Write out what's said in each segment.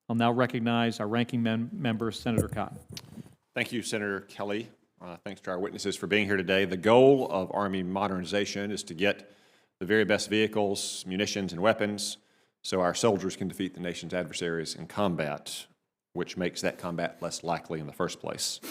I'll now recognize our ranking member, Senator Cotton. Thank you, Senator Kelly. Thanks to our witnesses for being here today. The goal of Army modernization is to get the very best vehicles, munitions, and weapons so our soldiers can defeat the nation's adversaries in combat, which makes that combat less likely in the first place.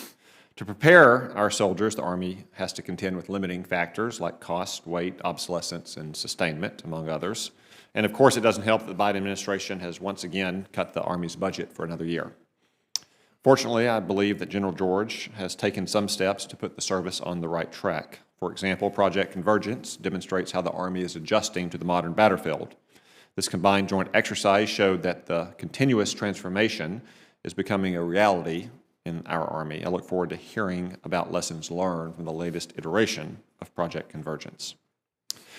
To prepare our soldiers, the Army has to contend with limiting factors like cost, weight, obsolescence, and sustainment, among others. And of course, it doesn't help that the Biden administration has once again cut the Army's budget for another year. Fortunately, I believe that General George has taken some steps to put the service on the right track. For example, Project Convergence demonstrates how the Army is adjusting to the modern battlefield. This combined joint exercise showed that the continuous transformation is becoming a reality in our Army. I look forward to hearing about lessons learned from the latest iteration of Project Convergence.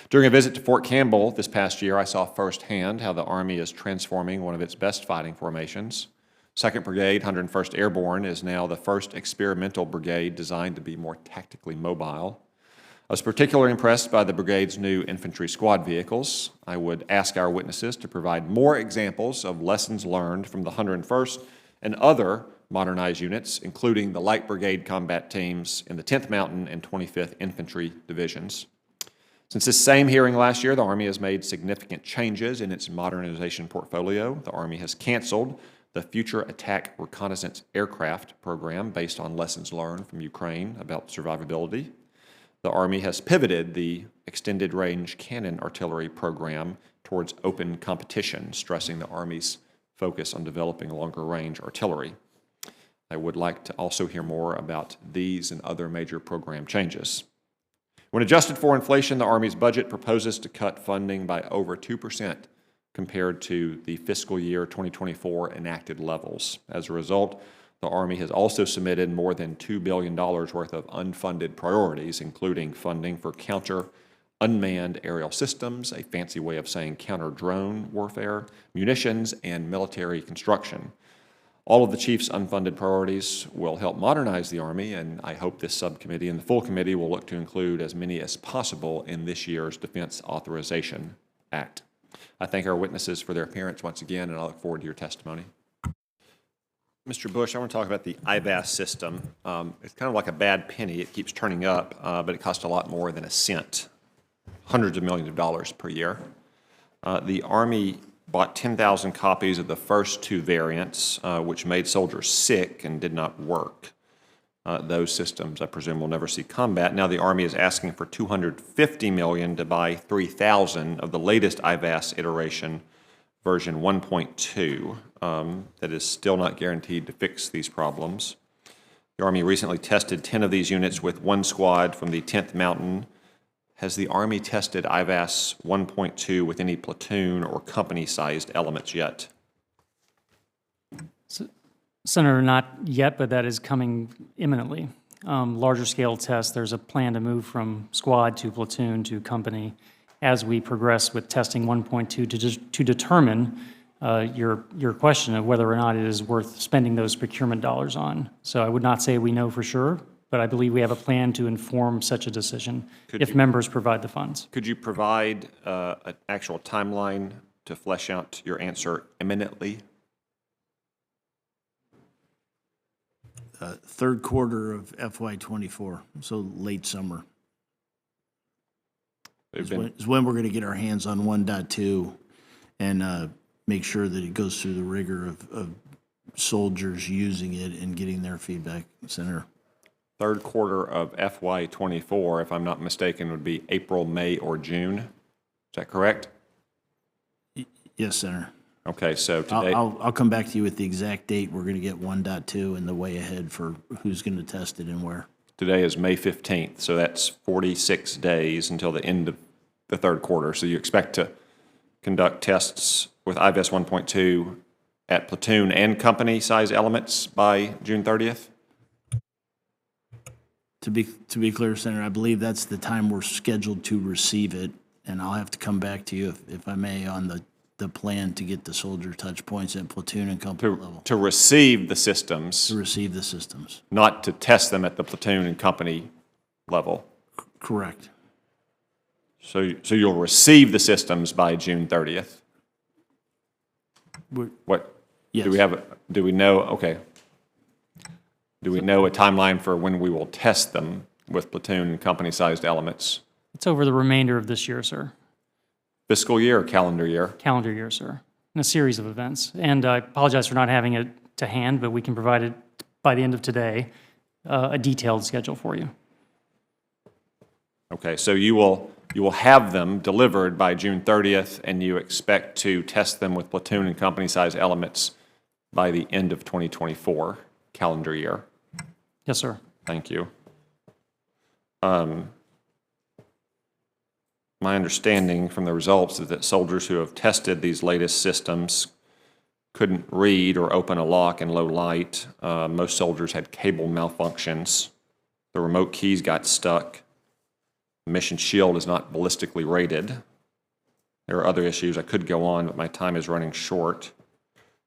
During a visit to Fort Campbell this past year, I saw firsthand how the Army is transforming one of its best fighting formations. 2nd Brigade, 101st Airborne, is now the first experimental brigade designed to be more tactically mobile. I was particularly impressed by the brigade's new infantry squad vehicles. I would ask our witnesses to provide more examples of lessons learned from the 101st and other modernized units, including the Light Brigade combat teams in the 10th Mountain and 25th Infantry Divisions. Since this same hearing last year, the Army has made significant changes in its modernization portfolio. The Army has canceled the Future Attack Reconnaissance Aircraft program based on lessons learned from Ukraine about survivability. The Army has pivoted the Extended Range Cannon Artillery program towards open competition, stressing the Army's focus on developing longer range artillery. I would like to also hear more about these and other major program changes. When adjusted for inflation, the Army's budget proposes to cut funding by over 2% compared to the fiscal year 2024 enacted levels. As a result, the Army has also submitted more than $2 billion worth of unfunded priorities, including funding for counter-unmanned aerial systems, a fancy way of saying counter-drone warfare, munitions, and military construction. All of the Chief's unfunded priorities will help modernize the Army, and I hope this subcommittee and the full committee will look to include as many as possible in this year's Defense Authorization Act. I thank our witnesses for their appearance once again, and I look forward to your testimony. Mr. Bush, I want to talk about the IVAS system. It's kind of like a bad penny. It keeps turning up, but it costs a lot more than a cent, hundreds of millions of dollars per year. The Army bought 10,000 copies of the first two variants, which made soldiers sick and did not work. Those systems, I presume, will never see combat. Now the Army is asking for $250 million to buy 3,000 of the latest IVAS iteration, version 1.2, that is still not guaranteed to fix these problems. The Army recently tested 10 of these units with one squad from the 10th Mountain. Has the Army tested IVAS 1.2 with any platoon or company-sized elements yet? Senator, not yet, but that is coming imminently. Larger scale tests, there's a plan to move from squad to platoon to company as we progress with testing 1.2 to determine your question of whether or not it is worth spending those procurement dollars on. So I would not say we know for sure, but I believe we have a plan to inform such a decision if members provide the funds. Could you provide an actual timeline to flesh out your answer imminently? Third quarter of FY24, so late summer. Is when we're going to get our hands on 1.2 and make sure that it goes through the rigor of soldiers using it and getting their feedback, Senator. Third quarter of FY24, if I'm not mistaken, would be April, May, or June. Is that correct? Yes, Senator. Okay, so today... I'll come back to you with the exact date. We're going to get 1.2 and the way ahead for who's going to test it and where. Today is May 15th, so that's 46 days until the end of the third quarter. So you expect to conduct tests with IVAS 1.2 at platoon and company size elements by June 30th? To be clear, Senator, I believe that's the time we're scheduled to receive it, and I'll have to come back to you, if I may, on the plan to get the soldier touch points at platoon and company level. To receive the systems. To receive the systems. Not to test them at the platoon and company level. Correct. So you'll receive the systems by June 30th. What? Yes. Do we know, okay. Do we know a timeline for when we will test them with platoon and company-sized elements? It's over the remainder of this year, sir. Fiscal year or calendar year? Calendar year, sir, in a series of events. And I apologize for not having it to hand, but we can provide it by the end of today, a detailed schedule for you. Okay, so you will have them delivered by June 30th, and you expect to test them with platoon and company-sized elements by the end of 2024 calendar year. Yes, sir. Thank you. My understanding from the results is that soldiers who have tested these latest systems couldn't read or open a lock in low light. Most soldiers had cable malfunctions. The remote keys got stuck. The mission shield is not ballistically rated. There are other issues. I could go on, but my time is running short.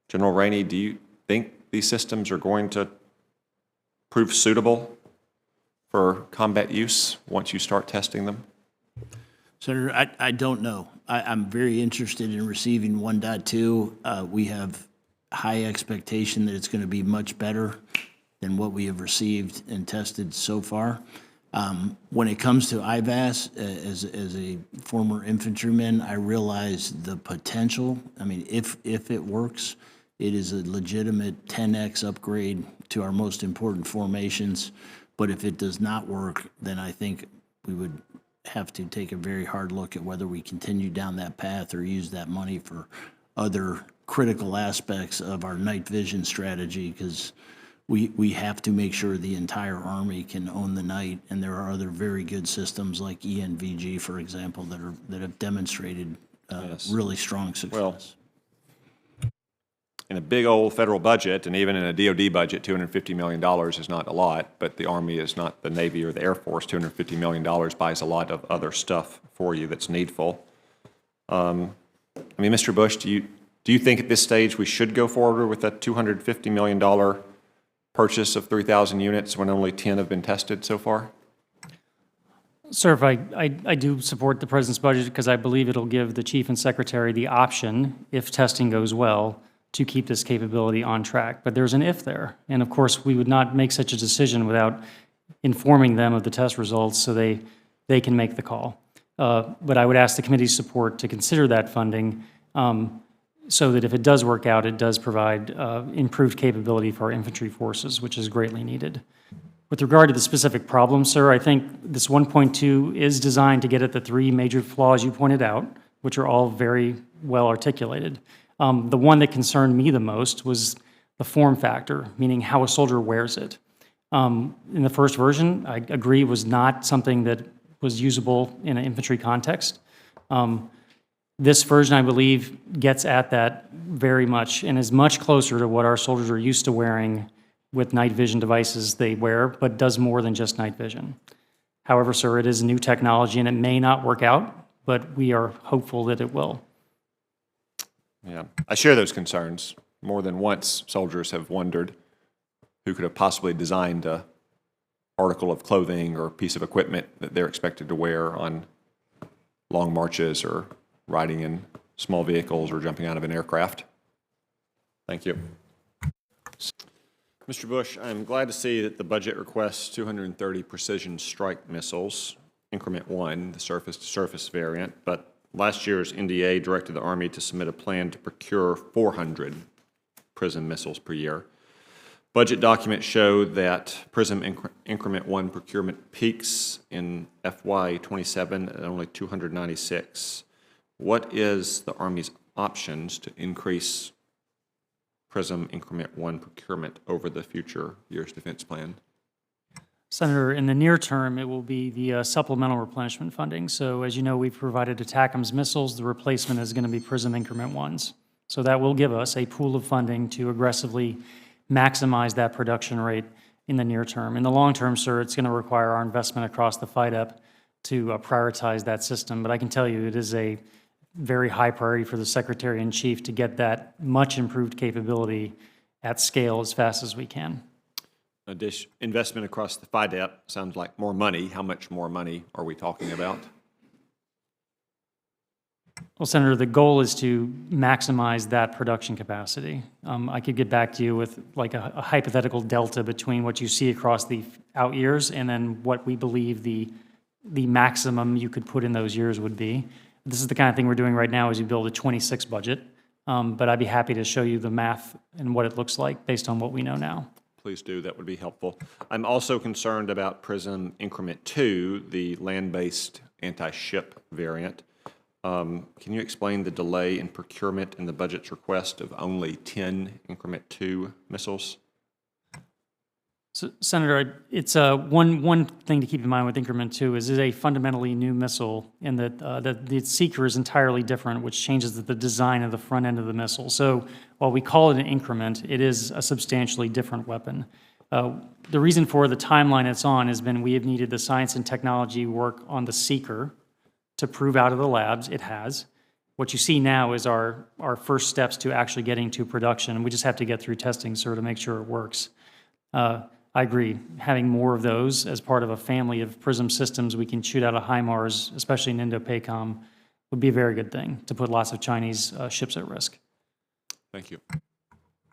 General Rainey, do you think these systems are going to prove suitable for combat use once you start testing them? Senator, I don't know. I'm very interested in receiving 1.2. We have high expectation that it's going to be much better than what we have received and tested so far. When it comes to IVAS, as a former infantryman, I realize the potential. I mean, if it works, it is a legitimate 10x upgrade to our most important formations. But if it does not work, then I think we would have to take a very hard look at whether we continue down that path or use that money for other critical aspects of our night vision strategy, because we have to make sure the entire Army can own the night, and there are other very good systems like ENVG, for example, that have demonstrated really strong success. Well, in a big old federal budget, and even in a DOD budget, $250 million is not a lot, but the Army is not the Navy or the Air Force. $250 million buys a lot of other stuff for you that's needful. I mean, Mr. Bush, do you think at this stage we should go forward with a $250 million purchase of 3,000 units when only 10 have been tested so far? Sir, if I do support the President's budget because I believe it'll give the Chief and Secretary the option, if testing goes well, to keep this capability on track. But there's an if there. And of course, we would not make such a decision without informing them of the test results so they can make the call. But I would ask the committee's support to consider that funding so that if it does work out, it does provide improved capability for our infantry forces, which is greatly needed. With regard to the specific problem, sir, I think this 1.2 is designed to get at the three major flaws you pointed out, which are all very well articulated. The one that concerned me the most was the form factor, meaning how a soldier wears it. In the first version, I agree, was not something that was usable in an infantry context. This version, I believe, gets at that very much and is much closer to what our soldiers are used to wearing with night vision devices they wear, but does more than just night vision. However, sir, it is a new technology and it may not work out, but we are hopeful that it will. Yeah, I share those concerns. More than once, soldiers have wondered who could have possibly designed an article of clothing or piece of equipment that they're expected to wear on long marches or riding in small vehicles or jumping out of an aircraft. Thank you. Mr. Bush, I'm glad to see that the budget requests 230 precision strike missiles, increment 1, the surface-to-surface variant, but last year's NDA directed the Army to submit a plan to procure 400 PRISM missiles per year. Budget documents show that PRISM increment 1 procurement peaks in FY27 at only 296. What is the Army's options to increase PRISM increment 1 procurement over the future year's defense plan? Senator, in the near term, it will be the supplemental replenishment funding. So as you know, we've provided ATACMS missiles. The replacement is going to be PRISM increment 1s. So that will give us a pool of funding to aggressively maximize that production rate in the near term. In the long term, sir, it's going to require our investment across the FIDEP to prioritize that system. But I can tell you it is a very high priority for the Secretary-in-Chief to get that much improved capability at scale as fast as we can. Investment across the FIDEP sounds like more money. How much more money are we talking about? Well, Senator, the goal is to maximize that production capacity. I could get back to you with like a hypothetical delta between what you see across the out years and then what we believe the maximum you could put in those years would be. This is the kind of thing we're doing right now as you build a 26 budget. But I'd be happy to show you the math and what it looks like based on what we know now. Please do, that would be helpful. I'm also concerned about PRISM Increment 2, the land-based anti-ship variant. Can you explain the delay in procurement and the budget's request of only 10 Increment 2 missiles? So, Senator, it's one thing to keep in mind with Increment 2 is it's a fundamentally new missile in that the seeker is entirely different, which changes the design of the front end of the missile. So while we call it an increment, it is a substantially different weapon. The reason for the timeline it's on has been we have needed the science and technology work on the seeker to prove out of the labs. It has. What you see now is our first steps to actually getting to production. We just have to get through testing, sir, to make sure it works. I agree. Having more of those as part of a family of PRISM systems we can shoot out of HIMARS, especially in Indo-PACOM, would be a very good thing to put lots of Chinese ships at risk. Thank you.